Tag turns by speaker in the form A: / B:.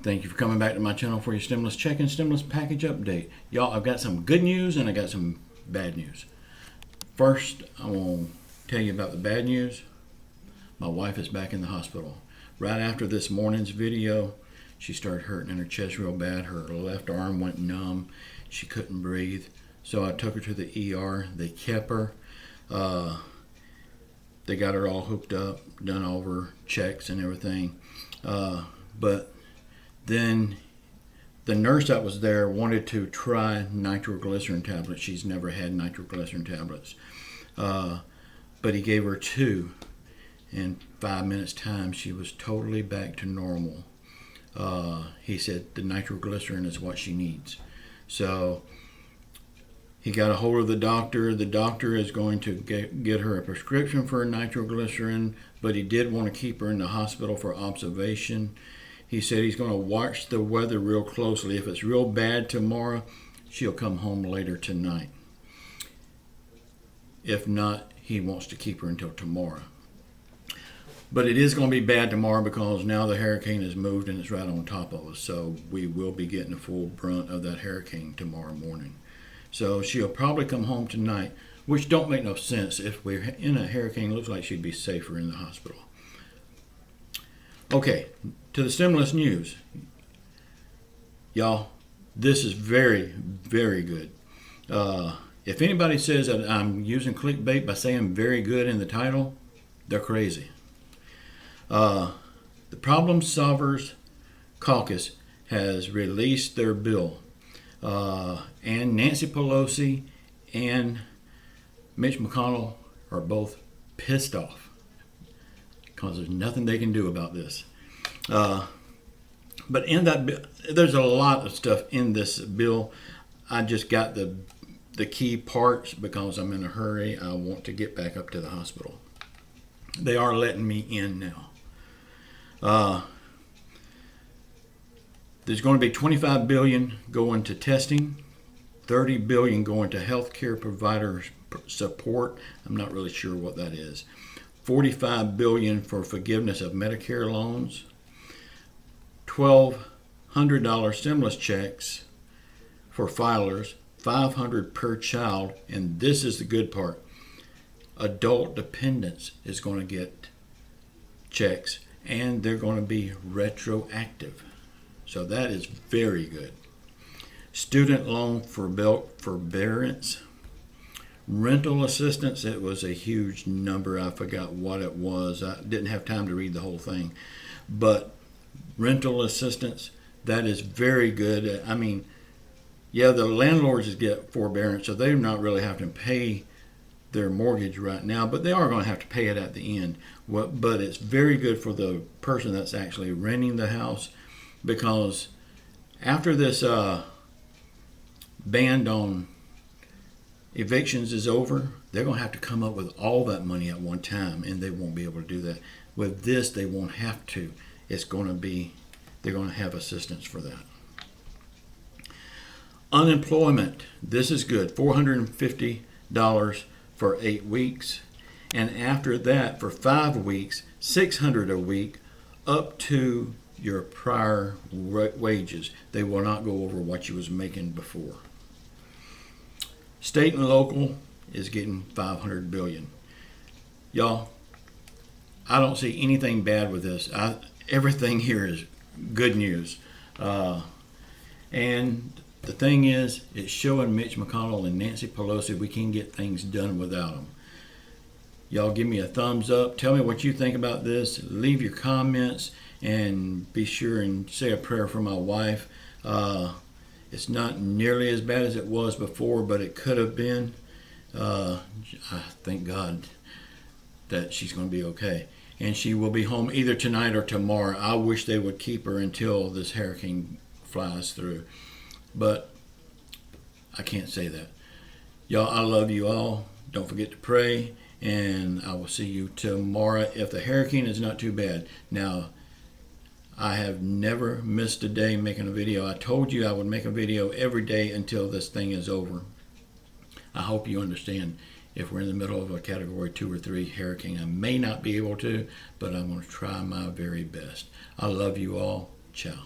A: Thank you for coming back to my channel for your stimulus check and stimulus package update. Y'all, I've got some good news and I got some bad news. First, I want to tell you about the bad news. My wife is back in the hospital. Right after this morning's video, she started hurting in her chest real bad. Her left arm went numb. She couldn't breathe. So I took her to the ER. They kept her. They got her all hooked up, done all of her checks and everything. But then the nurse that was there wanted to try nitroglycerin tablets. She's never had nitroglycerin tablets. But he gave her 2. In 5 minutes time, she was totally back to normal. He said the nitroglycerin is what she needs. So he got a hold of the doctor. The doctor is going to get her a prescription for nitroglycerin, but he did want to keep her in the hospital for observation. He said he's going to watch the weather real closely. If it's real bad tomorrow, she'll come home later tonight. If not, he wants to keep her until tomorrow. But it is going to be bad tomorrow because now the hurricane has moved and it's right on top of us. So we will be getting the full brunt of that hurricane tomorrow morning. So she'll probably come home tonight, which don't make no sense. If we're in a hurricane, it looks like she'd be safer in the hospital. Okay, to the stimulus news. Y'all, this is very, very good. If anybody says that I'm using clickbait by saying very good in the title, they're crazy. The Problem Solvers Caucus has released their bill. And Nancy Pelosi and Mitch McConnell are both pissed off because there's nothing they can do about this. But in that bill, there's a lot of stuff in this bill. I just got the key parts because I'm in a hurry. I want to get back up to the hospital. They are letting me in now. There's going to be $25 billion going to testing, $30 billion going to healthcare provider support. I'm not really sure what that is. $45 billion for forgiveness of Medicare loans, $1,200 stimulus checks for filers, $500 per child, and this is the good part. Adult dependents is going to get checks, and they're going to be retroactive. So that is very good. Student loan forbearance. Rental assistance, it was a huge number. I forgot what it was. I didn't have time to read the whole thing. But rental assistance, that is very good. I mean, yeah, the landlords get forbearance, so they're not really having to pay their mortgage right now, but they are going to have to pay it at the end. But it's very good for the person that's actually renting the house, because after this ban on evictions is over, they're going to have to come up with all that money at one time, and they won't be able to do that. With this, they won't have to. It's going to be, they're going to have assistance for that. Unemployment, this is good. $450 for 8 weeks, and after that, for 5 weeks, $600 a week, up to your prior wages. They will not go over what you was making before. State and local is getting $500 billion. Y'all, I don't see anything bad with this. Everything here is good news. And the thing is, it's showing Mitch McConnell and Nancy Pelosi we can get things done without them. Y'all give me a thumbs up. Tell me what you think about this. Leave your comments and be sure and say a prayer for my wife. It's not nearly as bad as it was before, but it could have been. I thank God that she's going to be okay. And she will be home either tonight or tomorrow. I wish they would keep her until this hurricane flies through. But I can't say that. Y'all, I love you all. Don't forget to pray. And I will see you tomorrow if the hurricane is not too bad. Now, I have never missed a day making a video. I told you I would make a video every day until this thing is over. I hope you understand. If we're in the middle of a category 2 or 3 hurricane, I may not be able to, but I'm going to try my very best. I love you all. Ciao.